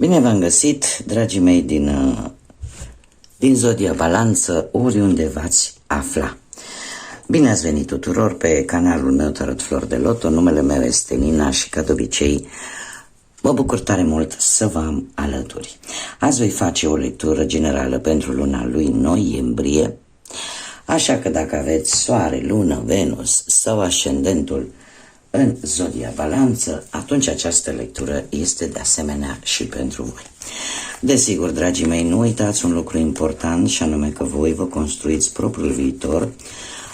Bine v-am găsit, dragii mei din Zodia Balanță, oriunde v-ați afla. Bine ați venit tuturor pe canalul meu Tarot Flor de Loto. Numele meu este Nina și, ca de obicei, mă bucur tare mult să vă am alături. Azi voi face o lectură generală pentru luna lui noiembrie, așa că dacă aveți soare, lună, Venus sau ascendentul în Zodia Balanță, atunci această lectură este de asemenea și pentru voi. Desigur, dragii mei, nu uitați un lucru important, și anume că voi vă construiți propriul viitor,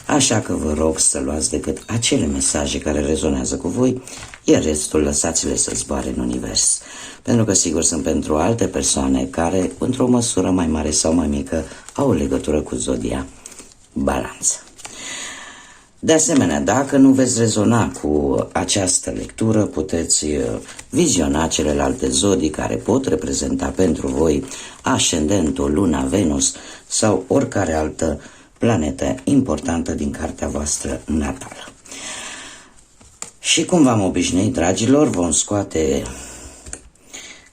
așa că vă rog să luați decât acele mesaje care rezonează cu voi, iar restul lăsați-le să zboare în univers. Pentru că, sigur, sunt pentru alte persoane care, într-o măsură mai mare sau mai mică, au o legătură cu Zodia Balanță. De asemenea, dacă nu veți rezona cu această lectură, puteți viziona celelalte zodii care pot reprezenta pentru voi ascendentul, luna, Venus sau oricare altă planetă importantă din cartea voastră natală. Și cum v-am obișnuit, dragilor, vom scoate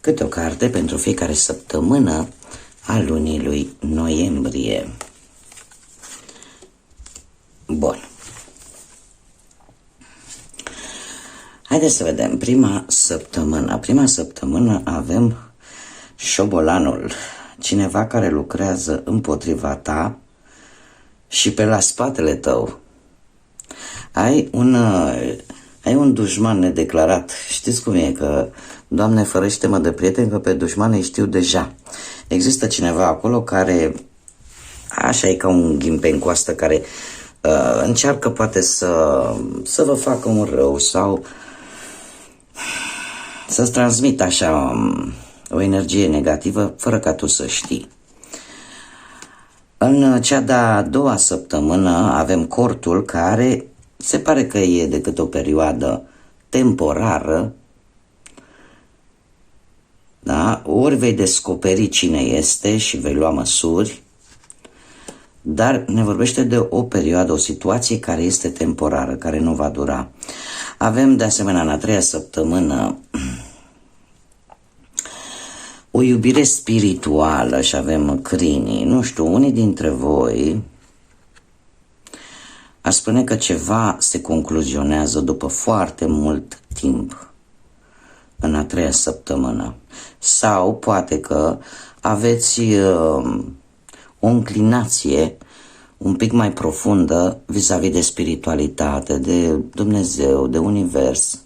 câte o carte pentru fiecare săptămână a lunii lui noiembrie. Bun. Haideți să vedem prima săptămână. Prima săptămână avem șobolanul, cineva care lucrează împotriva ta și pe la spatele tău. Ai un dușman nedeclarat. Știți cum e? Că, Doamne ferește-mă de prieteni, că pe dușmani îi știu deja. Există cineva acolo care, așa e ca un ghimpe în coastă, care încearcă poate să vă facă un rău sau să-ți transmită așa o energie negativă fără ca tu să știi. În cea de-a doua săptămână avem cortul, care se pare că e decât o perioadă temporară, da? Ori vei descoperi cine este și vei lua măsuri, dar ne vorbește de o perioadă, o situație care este temporară, care nu va dura. Avem de asemenea în a treia săptămână o iubire spirituală și avem crinii. Nu știu, unii dintre voi aș spune că ceva se concluzionează după foarte mult timp în a treia săptămână. Sau poate că aveți o înclinație un pic mai profundă vis-a-vis de spiritualitate, de Dumnezeu, de univers.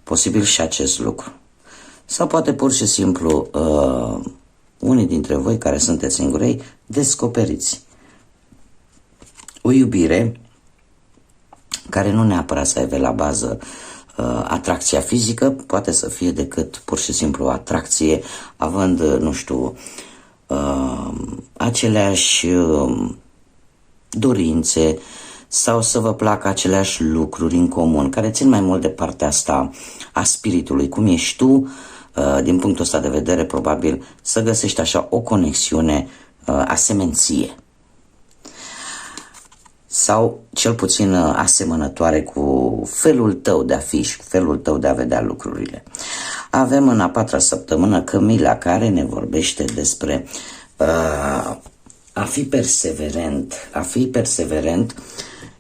Posibil și acest lucru. Sau poate pur și simplu unii dintre voi care sunteți singurei descoperiți o iubire care nu neapărat să aibă la bază atracția fizică, poate să fie decât pur și simplu o atracție având, nu știu, aceleași dorințe sau să vă placă aceleași lucruri în comun, care țin mai mult de partea asta a spiritului, cum ești tu, din punctul ăsta de vedere, probabil să găsești așa o conexiune asemenție sau cel puțin asemănătoare cu felul tău de a fi și felul tău de a vedea lucrurile. Avem în a patra săptămână Cămila, care ne vorbește despre a fi perseverent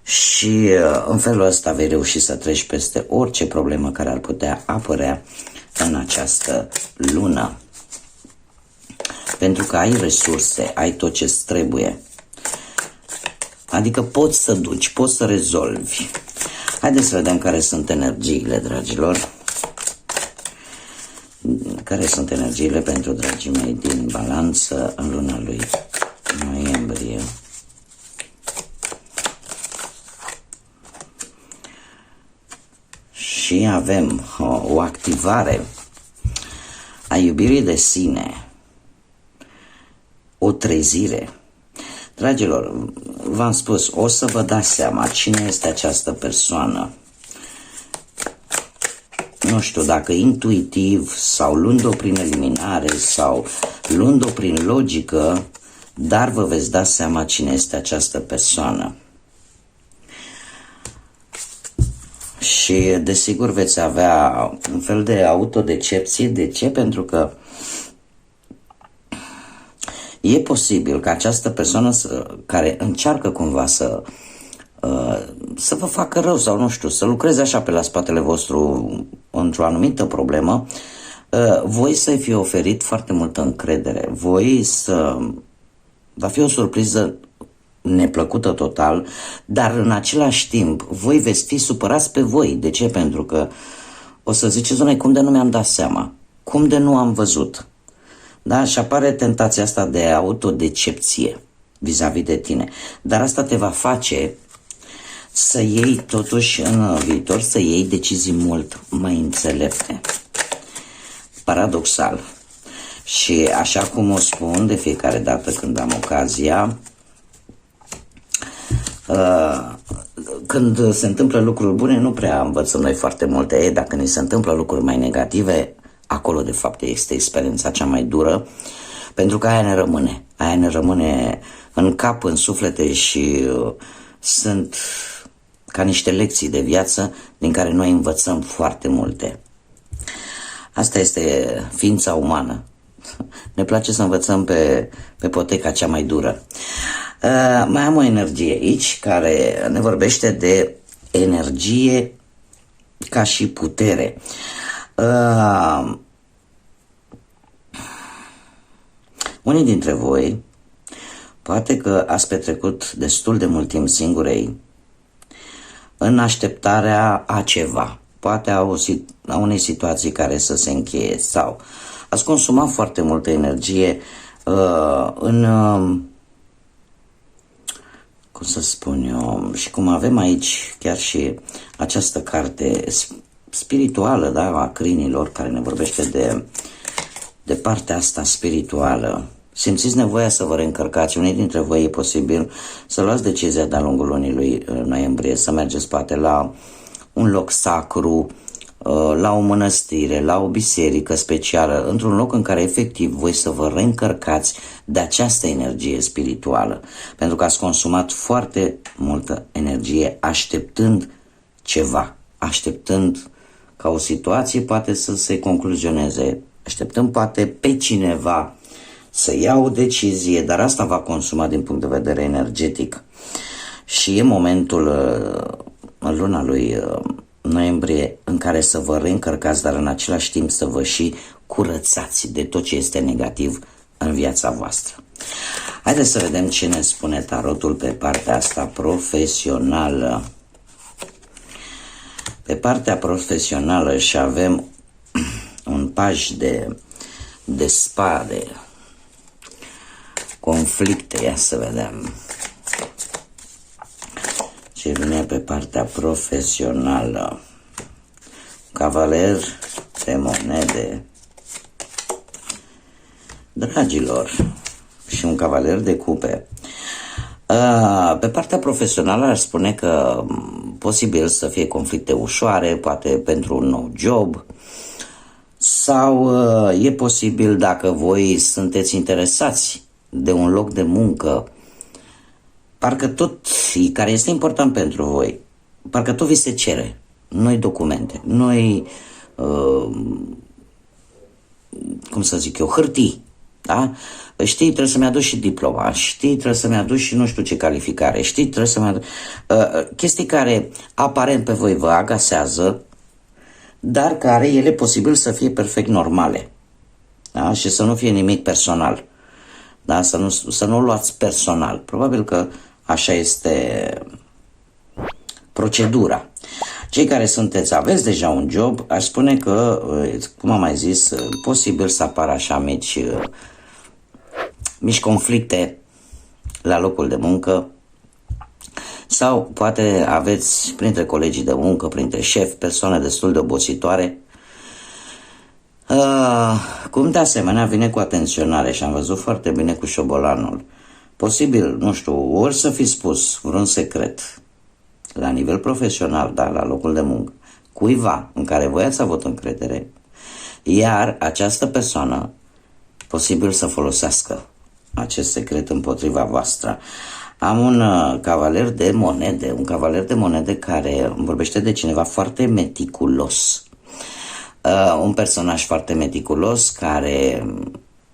și în felul ăsta vei reuși să treci peste orice problemă care ar putea apărea în această lună. Pentru că ai resurse, ai tot ce-ți trebuie. Adică poți să duci, poți să rezolvi. Haideți să vedem care sunt energiile, dragilor. Care sunt energiile pentru dragii mei din Balanță în luna lui noiembrie. Și avem o activare a iubirii de sine, o trezire. Dragilor, v-am spus, o să vă dați seama cine este această persoană. Nu știu dacă intuitiv sau luând-o prin eliminare sau luând-o prin logică, dar vă veți da seama cine este această persoană. Și desigur veți avea un fel de autodecepție. De ce? Pentru că e posibil ca această persoană care încearcă cumva să vă facă rău sau nu știu, să lucreze așa pe la spatele vostru într-o anumită problemă, voi să-i fi oferit foarte multă încredere, va fi o surpriză neplăcută total, dar în același timp voi veți fi supărați pe voi. De ce? Pentru că o să ziceți, doamne, cum de nu mi-am dat seama? Cum de nu am văzut? Da? Și apare tentația asta de autodecepție vis-a-vis de tine. Dar asta te va face să iei totuși în viitor, să iei decizii mult mai înțelepte. Paradoxal. Și așa cum o spun de fiecare dată când am ocazia, când se întâmplă lucruri bune, nu prea învățăm noi foarte multe. Dacă ni se întâmplă lucruri mai negative, acolo de fapt este experiența cea mai dură, pentru că aia ne rămâne în cap, în suflete și sunt ca niște lecții de viață din care noi învățăm foarte multe. Asta este ființa umană. Ne place să învățăm pe poteca cea mai dură. Mai am o energie aici care ne vorbește de energie ca și putere. Unii dintre voi poate că ați petrecut destul de mult timp singurei în așteptarea a ceva, poate a unei situații care să se încheie, sau ați consumat foarte multă energie cum să spun eu, și cum avem aici chiar și această carte spirituală, da, a crinilor, care ne vorbește de partea asta spirituală. Simțiți nevoia să vă reîncărcați. Unii dintre voi e posibil să luați decizia de-a lungul lunii lui noiembrie, să mergeți poate la un loc sacru, la o mănăstire, la o biserică specială, într-un loc în care efectiv voi să vă reîncărcați de această energie spirituală, pentru că ați consumat foarte multă energie așteptând ceva, așteptând ca o situație poate să se concluzioneze, așteptăm poate pe cineva să ia o decizie, dar asta va consuma din punct de vedere energetic. Și e momentul în luna lui noiembrie în care să vă reîncărcați, dar în același timp să vă și curățați de tot ce este negativ în viața voastră. Haideți să vedem ce ne spune tarotul pe partea asta profesională. Pe partea profesională și avem un paj de spade, conflicte, ia să vedem ce vine pe partea profesională. Cavaler de monede, dragilor, și un cavaler de cupe. Pe partea profesională aș spune că posibil să fie conflicte ușoare, poate pentru un nou job, sau e posibil dacă voi sunteți interesați de un loc de muncă, parcă tot, care este important pentru voi, parcă tot vi se cere noi documente, noi, cum să zic eu, hârtii, da? Știi, trebuie să-mi aduci și diploma, știi, trebuie să-mi aduci și nu știu ce calificare, știi, trebuie să-mi aduci chestii care aparent pe voi vă agasează, dar care ele posibil să fie perfect normale, da? Și să nu fie nimic personal, da? Să nu o luați personal. Probabil că așa este procedura. Cei care aveți deja un job, aș spune că, cum am mai zis, posibil să apară așa mici conflicte la locul de muncă, sau poate aveți printre colegii de muncă, printre șefi, persoane destul de obositoare, cum de asemenea vine cu atenționare și am văzut foarte bine cu șobolanul. Posibil, nu știu, ori să fi spus vreun secret la nivel profesional, da, la locul de muncă, cuiva în care voi ați avut încredere, iar această persoană posibil să folosească acest secret împotriva voastră. Am un cavaler de monede, un cavaler de monede care vorbește de cineva foarte meticulos. Un personaj foarte meticulos care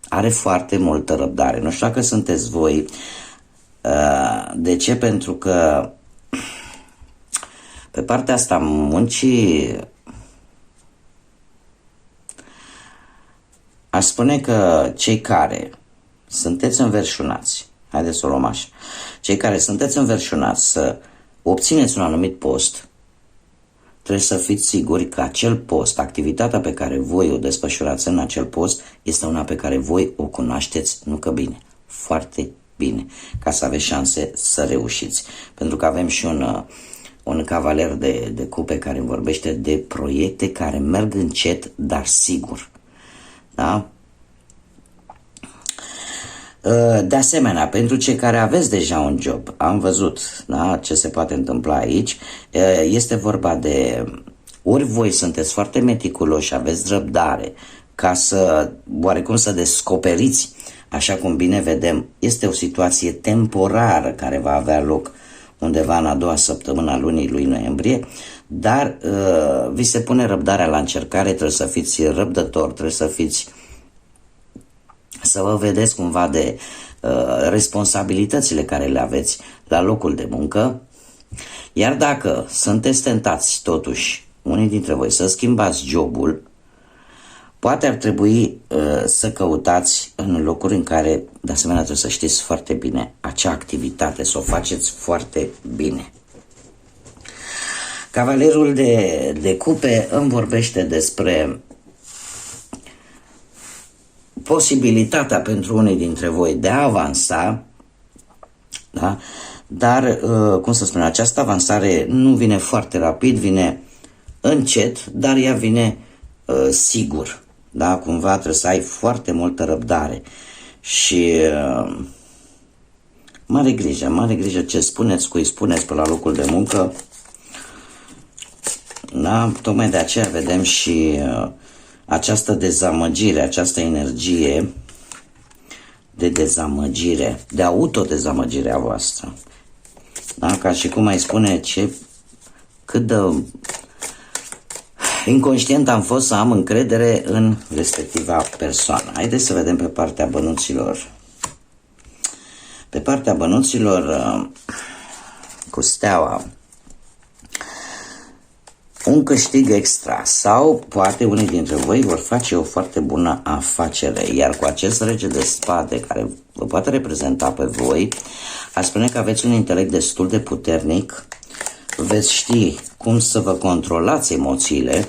are foarte multă răbdare. Nu știu dacă sunteți voi. De ce? Pentru că pe partea asta muncii aș spune că cei care sunteți înverșunați, haideți să o luăm așa, cei care sunteți înverșunați să obțineți un anumit post, trebuie să fiți siguri că acel post, activitatea pe care voi o desfășurați în acel post, este una pe care voi o cunoașteți, nu că bine, foarte bine, ca să aveți șanse să reușiți. Pentru că avem și un cavaler de cupe care vorbește de proiecte care merg încet, dar sigur. Da? De asemenea, pentru cei care aveți deja un job, am văzut, da, ce se poate întâmpla aici, este vorba de ori voi sunteți foarte meticuloși și aveți răbdare ca să, oarecum să descoperiți, așa cum bine vedem, este o situație temporară care va avea loc undeva în a doua săptămână a lunii lui noiembrie, dar vi se pune răbdarea la încercare, trebuie să fiți răbdători, trebuie să vă vedeți cumva de responsabilitățile care le aveți la locul de muncă, iar dacă sunteți tentați totuși, unii dintre voi, să schimbați jobul, poate ar trebui să căutați în locuri în care, de asemenea, trebuie să știți foarte bine acea activitate, să o faceți foarte bine. Cavalerul de cupe îmi vorbește despre posibilitatea pentru unii dintre voi de a avansa, da? Dar, cum să spun, această avansare nu vine foarte rapid, vine încet, dar ea vine sigur. Da? Cumva trebuie să ai foarte multă răbdare și mare grijă ce spuneți, cui spuneți pe la locul de muncă. Da? Tocmai de aceea vedem și această dezamăgire, această energie de dezamăgire, de autodezamăgire a voastră. Da? Ca și cum ai spune cât de inconștient am fost să am încredere în respectiva persoană. Haideți să vedem pe partea bănuților. Pe partea bănuților cu steaua, un câștig extra sau poate unii dintre voi vor face o foarte bună afacere, iar cu acest rege de spade care vă poate reprezenta pe voi, aș spune că aveți un intelect destul de puternic, veți ști cum să vă controlați emoțiile,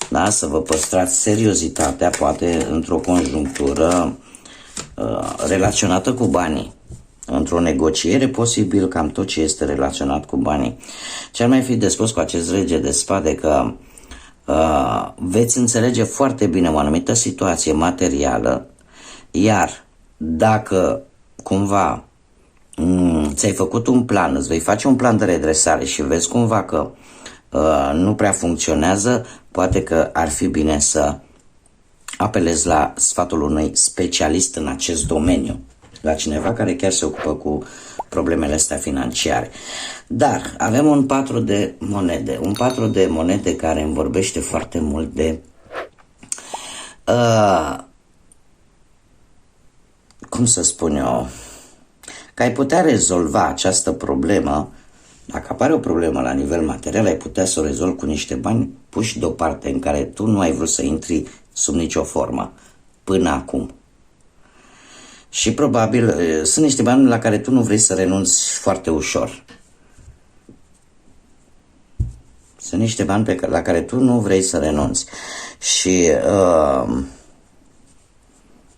da? Să vă păstrați seriozitatea, poate într-o conjunctură relaționată cu banii. Într-o negociere, posibil cam tot ce este relaționat cu banii. Ce-ar mai fi de spus cu acest rege de spade că veți înțelege foarte bine o anumită situație materială, iar dacă cumva ți-ai făcut un plan, îți vei face un plan de redresare și vezi cumva că nu prea funcționează, poate că ar fi bine să apelezi la sfatul unui specialist în acest domeniu, la cineva care chiar se ocupă cu problemele astea financiare. Dar avem un 4 de monede, un 4 de monede care îmi vorbește foarte mult de cum să spun eu, că ai putea rezolva această problemă. Dacă apare o problemă la nivel material, ai putea să o rezolvi cu niște bani puși deoparte în care tu nu ai vrut să intri sub nicio formă până acum. Și probabil sunt niște bani la care tu nu vrei să renunți foarte ușor. Sunt niște bani la care tu nu vrei să renunți. Și,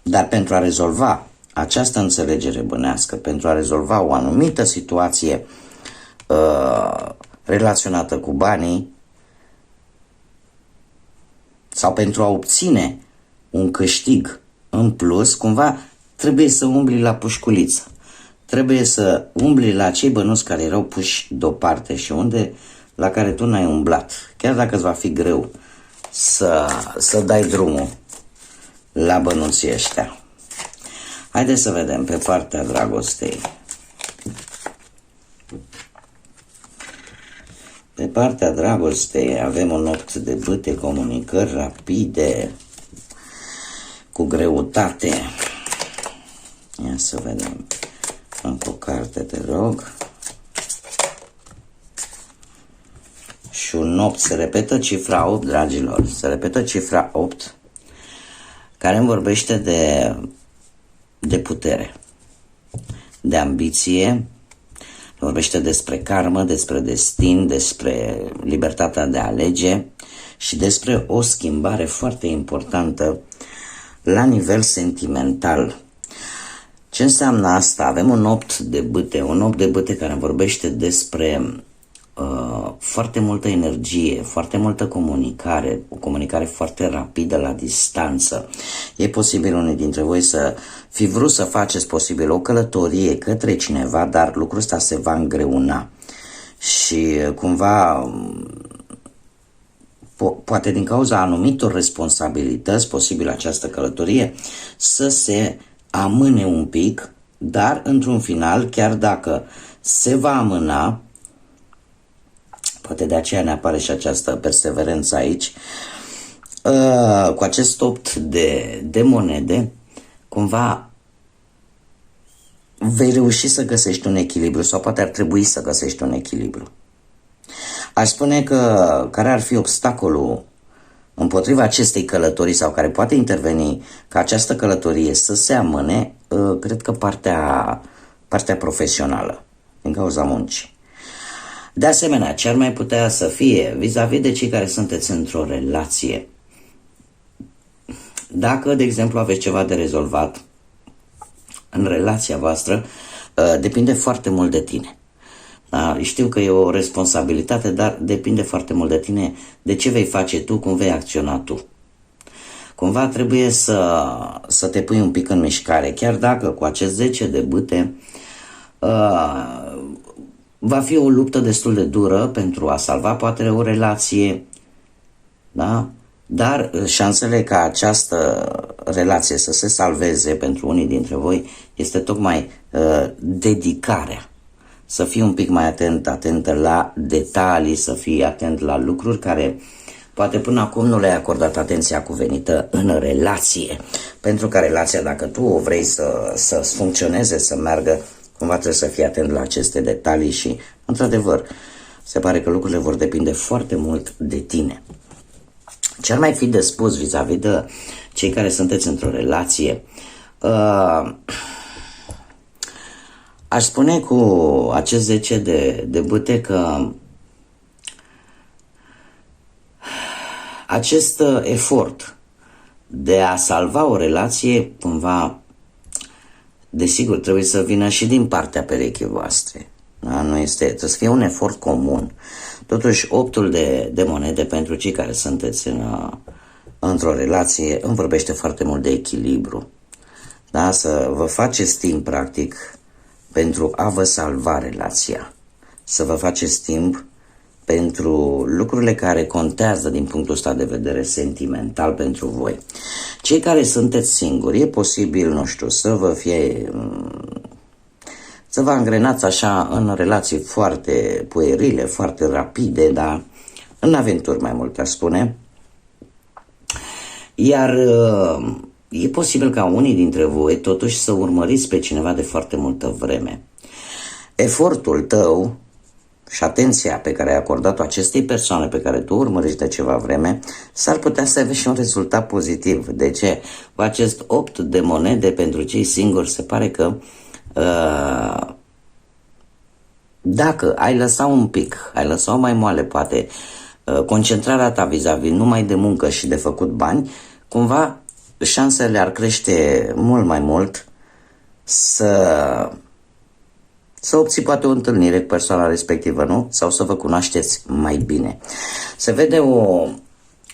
dar pentru a rezolva această înțelegere bănească, pentru a rezolva o anumită situație relaționată cu banii sau pentru a obține un câștig în plus, cumva trebuie să umbli la pușculiță. Trebuie să umbli la cei bănuți care erau puși deoparte și la care tu n-ai umblat. Chiar dacă îți va fi greu să dai drumul la bănuții ăștia. Haideți să vedem pe partea dragostei. Pe partea dragostei avem un 8 de bâte, comunicări rapide, cu greutate. Ia să vedem. Încă o carte, te rog. Și un 8, se repetă cifra 8, dragilor. Se repetă cifra 8, care îmi vorbește de putere, de ambiție, vorbește despre karmă, despre destin, despre libertatea de a alege și despre o schimbare foarte importantă la nivel sentimental. Ce înseamnă asta? Avem un 8 de bâte, un 8 de bâte care vorbește despre foarte multă energie, foarte multă comunicare, o comunicare foarte rapidă la distanță. E posibil unii dintre voi să fi vrut să faceți posibil o călătorie către cineva, dar lucrul ăsta se va îngreuna și cumva poate din cauza anumitor responsabilități, posibil această călătorie să se amâne un pic, dar într-un final, chiar dacă se va amâna, poate de aceea ne apare și această perseverență aici, cu acest 8 de monede, cumva vei reuși să găsești un echilibru sau poate ar trebui să găsești un echilibru. Aș spune că care ar fi obstacolul împotriva acestei călătorii sau care poate interveni ca această călătorie să se amâne, cred că partea profesională, din cauza muncii. De asemenea, ce ar mai putea să fie vis-a-vis de cei care sunteți într-o relație? Dacă, de exemplu, aveți ceva de rezolvat în relația voastră, depinde foarte mult de tine. Da? Știu că e o responsabilitate, dar depinde foarte mult de tine, de ce vei face tu, cum vei acționa tu. Cumva trebuie să te pui un pic în mișcare, chiar dacă cu acest 10 de bâte va fi o luptă destul de dură pentru a salva poate o relație, da? Dar șansele ca această relație să se salveze pentru unii dintre voi este tocmai dedicarea. Să fii un pic mai atentă la detalii, să fii atent la lucruri care poate până acum nu le-ai acordat atenția cuvenită în relație. Pentru că relația, dacă tu o vrei să funcționeze, să meargă, cumva trebuie să fii atent la aceste detalii și, într-adevăr, se pare că lucrurile vor depinde foarte mult de tine. Ce ar mai fi de spus vis-a-vis de cei care sunteți într-o relație? Aș spune cu acest 10 de bâte că acest efort de a salva o relație, cumva, desigur, trebuie să vină și din partea perechii voastre. Da? Nu este, trebuie să fie un efort comun. Totuși, 8-ul de monede pentru cei care sunteți într-o relație îmi vorbește foarte mult de echilibru. Da? Să vă faceți timp, practic, pentru a vă salva relația. Să vă faceți timp pentru lucrurile care contează din punctul ăsta de vedere sentimental pentru voi. Cei care sunteți singuri, e posibil, nu știu, să vă angrenați așa în relații foarte puerile, foarte rapide, dar în aventuri mai mult, aș spune. Iar e posibil ca unii dintre voi totuși să urmăriți pe cineva de foarte multă vreme. Efortul tău și atenția pe care ai acordat-o acestei persoane pe care tu urmărești de ceva vreme, s-ar putea să aibă și un rezultat pozitiv. De ce? Cu acest 8 de monede pentru cei singuri se pare că dacă ai lăsa un pic, ai lăsa mai moale poate concentrarea ta vis-a-vis numai de muncă și de făcut bani, cumva șansele ar crește mult mai mult să obții poate o întâlnire cu persoana respectivă, nu? Sau să vă cunoașteți mai bine. Se vede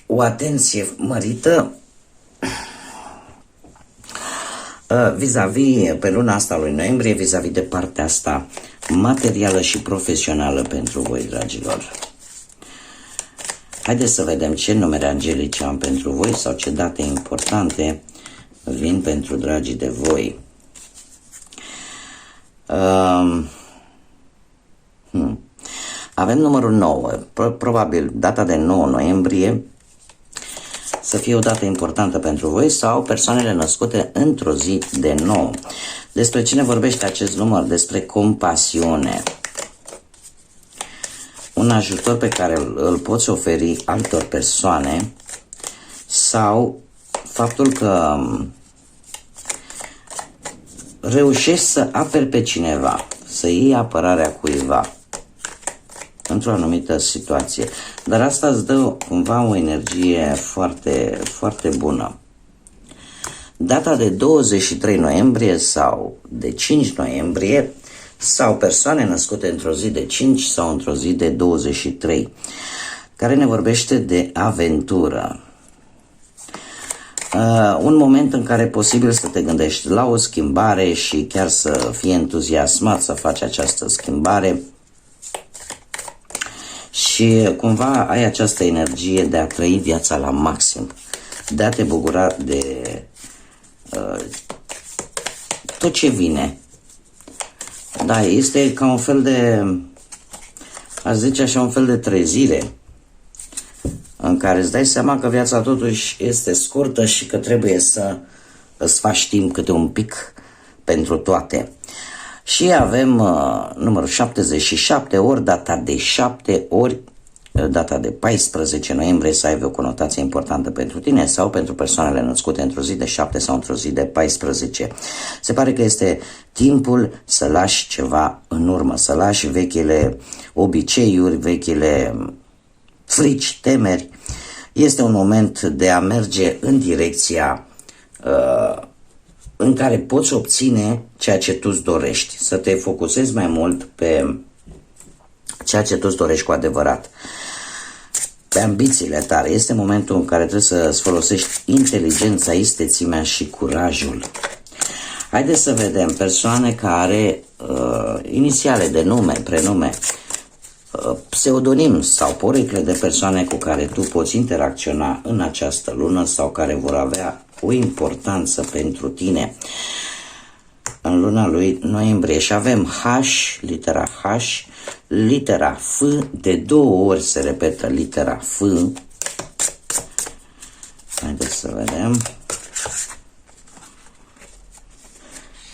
o atenție mărită vis-a-vis, pe luna asta lui noiembrie, vis-a-vis de partea asta materială și profesională pentru voi, dragilor. Haideți să vedem ce numere angelice am pentru voi sau ce date importante vin pentru dragii de voi. Avem numărul 9, probabil data de 9 noiembrie să fie o dată importantă pentru voi sau persoanele născute într-o zi de 9. Despre cine vorbește acest număr? Despre compasiune. Un ajutor pe care îl poți oferi altor persoane sau faptul că reușești să aperi pe cineva, să iei apărarea cuiva într-o anumită situație. Dar asta îți dă cumva o energie foarte, foarte bună. Data de 23 noiembrie sau de 5 noiembrie sau persoane născute într-o zi de 5 sau într-o zi de 23, care ne vorbește de aventură. Un moment în care e posibil să te gândești la o schimbare și chiar să fii entuziasmat să faci această schimbare și cumva ai această energie de a trăi viața la maxim, de a te bucura de tot ce vine. Da, este ca un fel de, aș zice așa, un fel de trezire în care îți dai seama că viața totuși este scurtă și că trebuie să îți faci timp câte un pic pentru toate. Și avem numărul 77, ori data de 7, ori data de 14 noiembrie să aibă o conotație importantă pentru tine sau pentru persoanele născute într-o zi de 7 sau într-o zi de 14. Se pare că este timpul să lași ceva în urmă, să lași vechile obiceiuri, vechile frici, temeri. Este un moment de a merge în direcția în care poți obține ceea ce tu îți dorești, să te focusezi mai mult pe ceea ce tu îți dorești cu adevărat, pe ambițiile tale. Este momentul în care trebuie să-ți folosești inteligența, istețimea și curajul. Haideți să vedem persoane care inițiale de nume, prenume, pseudonim sau porecle de persoane cu care tu poți interacționa în această lună sau care vor avea o importanță pentru tine în luna lui noiembrie. Și avem H, litera H, litera F, de 2 ori se repetă litera F. Haideți să vedem.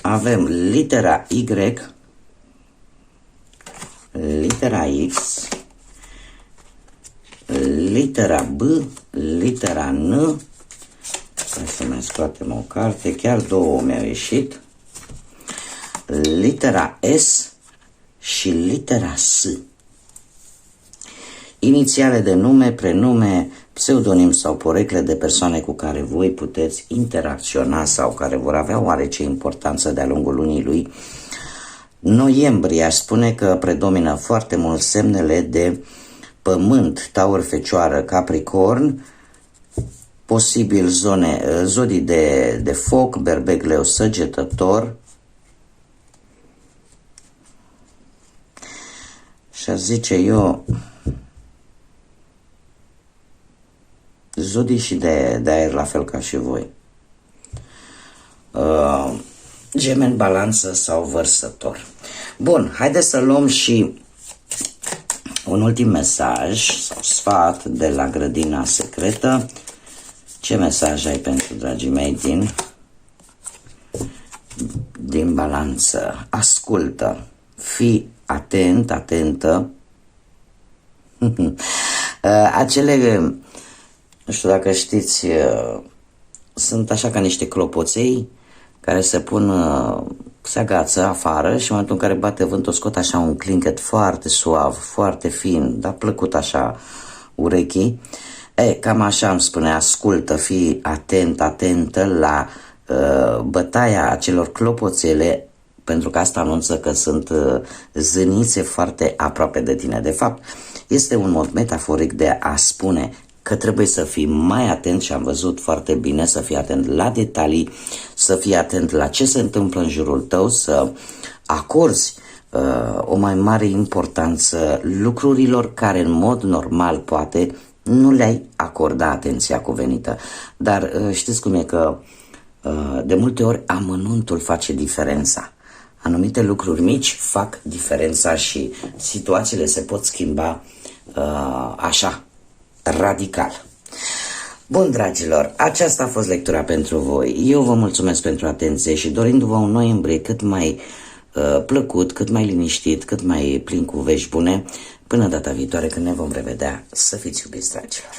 Avem litera Y, litera X, litera B, litera N. Hai să mai scoatem o carte, chiar 2 mi-au ieșit. Litera S și litera S. Inițiale de nume, prenume, pseudonim sau porecle de persoane cu care voi puteți interacționa sau care vor avea oarece importanță de-a lungul lunii lui noiembrie. Aș spune că predomină foarte mult semnele de pământ, Taur, Fecioară, Capricorn, posibil zodii de foc, Berbec, Leu, Săgetător. Și aș zice eu zodii și de aer, la fel ca și voi. Gemeni, Balanță sau Vărsător. Bun, haideți să luăm și un ultim mesaj sau sfat de la Grădina Secretă. Ce mesaj ai pentru dragii mei din Balanță? Ascultă, fii atent, atentă. Acele, nu știu dacă știți, sunt așa ca niște clopoței care se pun, se agață afară și în momentul în care bate vântul scot așa un clinchet foarte suav, foarte fin, dar plăcut așa urechii. Cam așa îmi spune, ascultă, fii atent, atentă la bătaia acelor clopoțele, pentru că asta anunță că sunt zânițe foarte aproape de tine. De fapt, este un mod metaforic de a spune că trebuie să fii mai atent și am văzut foarte bine să fii atent la detalii, să fii atent la ce se întâmplă în jurul tău, să acorzi o mai mare importanță lucrurilor care în mod normal poate nu le-ai acorda atenția cuvenită. Dar știți cum e că de multe ori amănuntul face diferența. Anumite lucruri mici fac diferența și situațiile se pot schimba așa, radical. Bun, dragilor, aceasta a fost lectura pentru voi. Eu vă mulțumesc pentru atenție și dorindu-vă un noiembrie cât mai plăcut, cât mai liniștit, cât mai plin cu vești bune, până data viitoare când ne vom revedea, să fiți iubiți, dragilor.